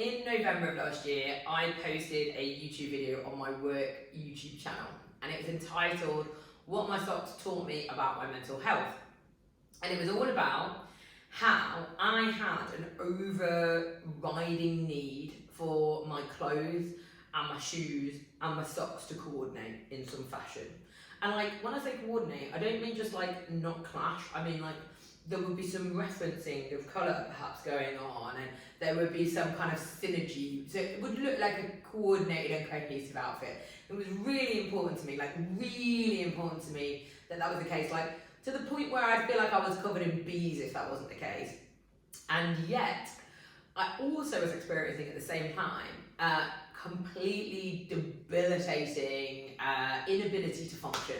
In November of last year, I posted a YouTube video on my work YouTube channel, and it was entitled What My Socks Taught Me About My Mental Health. And it was all about how I had an overriding need for my clothes and my shoes and my socks to coordinate in some fashion. And like, when I say coordinate, I don't mean just like not clash, I mean like there would be some referencing of colour perhaps going on, and there would be some kind of synergy, so it would look like a coordinated and cohesive outfit. It was really important to me, like really important to me that that was the case, like to the point where I feel like I was covered in bees if that wasn't the case. And yet, I also was experiencing at the same time completely debilitating inability to function,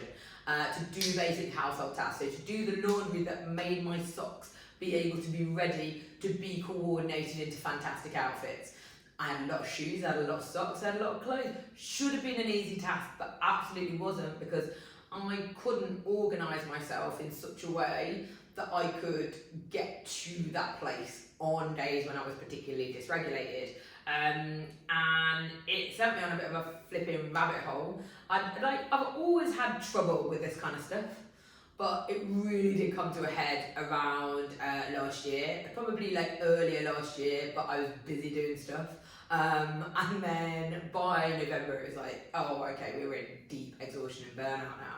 to do basic household tasks, so to do the laundry that made my socks be able to be ready to be coordinated into fantastic outfits. I had a lot of shoes, I had a lot of socks, I had a lot of clothes. Should have been an easy task, but absolutely wasn't, because I couldn't organise myself in such a way that I could get to that place on days when I was particularly dysregulated. And it sent me on a bit of a flipping rabbit hole. I've always had trouble with this kind of stuff, but it really did come to a head around last year, probably like earlier last year, but I was busy doing stuff. And then by November it was like, oh okay, we were in deep exhaustion and burnout now.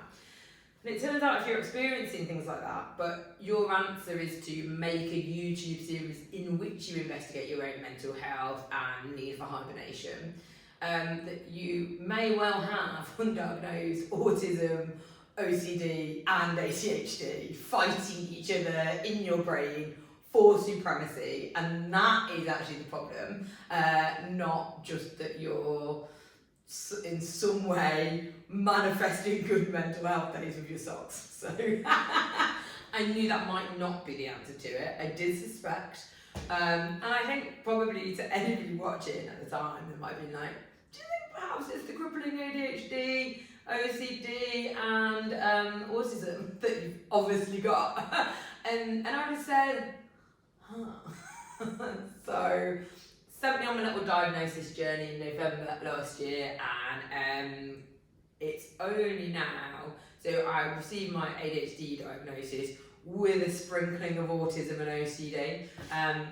And it turns out if you're experiencing things like that, but your answer is to make a YouTube series in which you investigate your own mental health and need for hibernation, that you may well have undiagnosed autism, OCD and ADHD fighting each other in your brain for supremacy, and that is actually the problem, not just that you're in some way manifesting good mental health days with your socks. So I knew that might not be the answer to it. I did suspect, and I think probably to anybody watching at the time, they might be like, do you think perhaps it's the crippling ADHD, OCD and autism that you've obviously got? and I just said, huh. So sent me on my little diagnosis journey in November last year, and it's only now, so I received my ADHD diagnosis with a sprinkling of autism and OCD,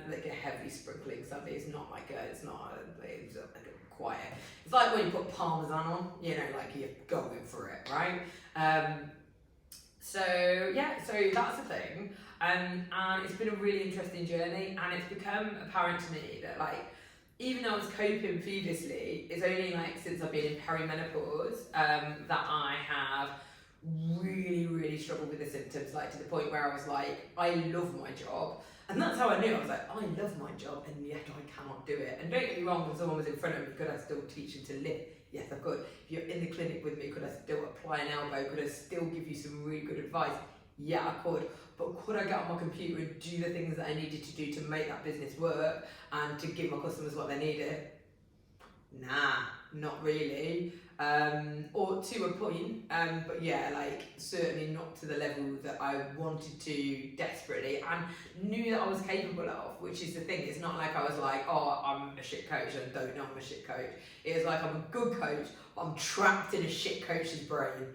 like a heavy sprinkling, sadly. It's not like it's like a quiet, it's like when you put Parmesan on, you know, like you're going for it, right? So yeah, so that's the thing, and it's been a really interesting journey, and it's become apparent to me that like, even though I was coping previously, it's only like since I've been in perimenopause that I have really struggled with the symptoms, like to the point where I was like, I love my job. And that's how I knew. I was like, I love my job and yet I cannot do it. And don't get me wrong, when someone was in front of me, could I still teach them to live? Yes, I could. If you're in the clinic with me, could I still apply an elbow? Could I still give you some really good advice? Yeah, I could. But could I get on my computer and do the things that I needed to do to make that business work and to give my customers what they needed? Nah, not really. Or to a point, but yeah, like certainly not to the level that I wanted to desperately and knew that I was capable of, which is the thing. It's not like I was like, oh, I'm a shit coach and don't know I'm a shit coach. It was like I'm a good coach, but I'm trapped in a shit coach's brain.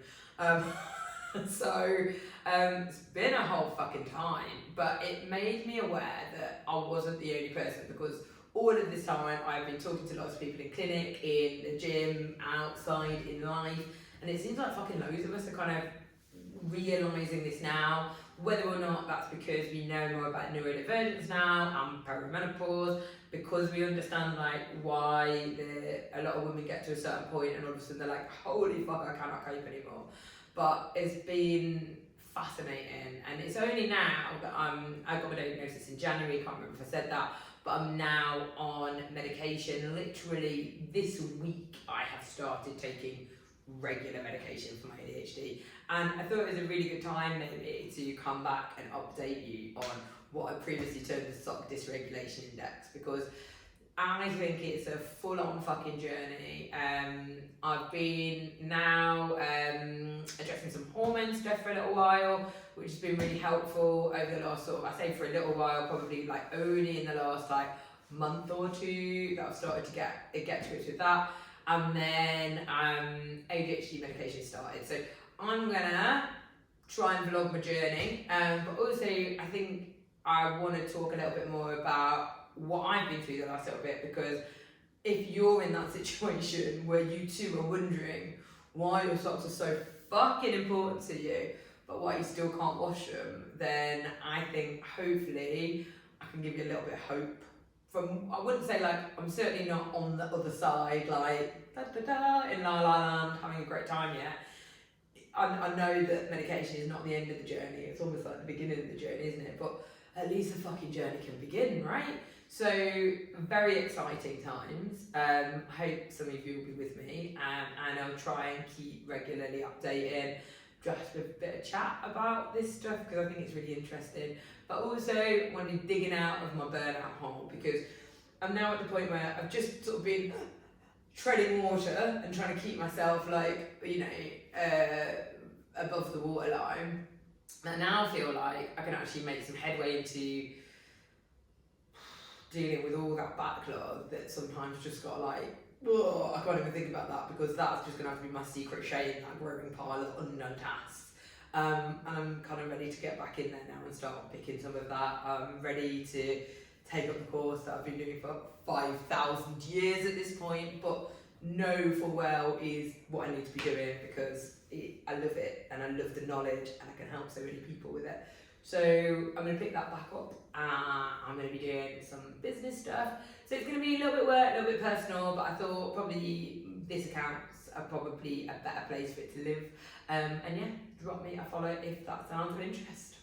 So it's been a whole fucking time, but it made me aware that I wasn't the only person, because all of this time I've been talking to lots of people in clinic, in the gym, outside, in life, and it seems like fucking loads of us are kind of realising this now, whether or not that's because we know more about neurodivergence now and perimenopause, because we understand like why a lot of women get to a certain point and all of a sudden they're like, holy fuck, I cannot cope anymore. But it's been fascinating, and it's only now that I got my diagnosis in January, can't remember if I said that, but I'm now on medication. Literally this week I have started taking regular medication for my ADHD, and I thought it was a really good time maybe to come back and update you on what I previously termed the sock dysregulation index, because I think it's a full-on fucking journey. I've been now addressing some hormone stuff for a little while, which has been really helpful over the last sort of, I say for a little while, probably like only in the last like month or two that I've started to get to grips with that, and then ADHD medication started. So I'm gonna try and vlog my journey, but also I think I want to talk a little bit more about what I've been through the last little bit, because if you're in that situation where you too are wondering why your socks are so fucking important to you, but why you still can't wash them, then I think hopefully I can give you a little bit of hope. From, I wouldn't say like, I'm certainly not on the other side, like da da da in La La Land having a great time yet. I know that medication is not the end of the journey, it's almost like the beginning of the journey, isn't it? But at least the fucking journey can begin, right? So, very exciting times. Hope some of you will be with me, and I'll try and keep regularly updating, just a bit of chat about this stuff, because I think it's really interesting. But also, want to be digging out of my burnout hole, because I'm now at the point where I've just sort of been treading water and trying to keep myself, like, you know, above the waterline. And I now feel like I can actually make some headway into dealing with all that backlog that sometimes just got like, oh, I can't even think about that, because that's just going to have to be my secret shame, that growing pile of undone tasks. And I'm kind of ready to get back in there now and start picking some of that. I'm ready to take up the course that I've been doing for 5,000 years at this point, but know full well is what I need to be doing, because I love it and I love the knowledge and I can help so many people with it. So I'm going to pick that back up. I'm going to be doing some business stuff. So it's going to be a little bit work, a little bit personal, but I thought probably this account's probably a better place for it to live. And yeah, drop me a follow if that sounds of interest.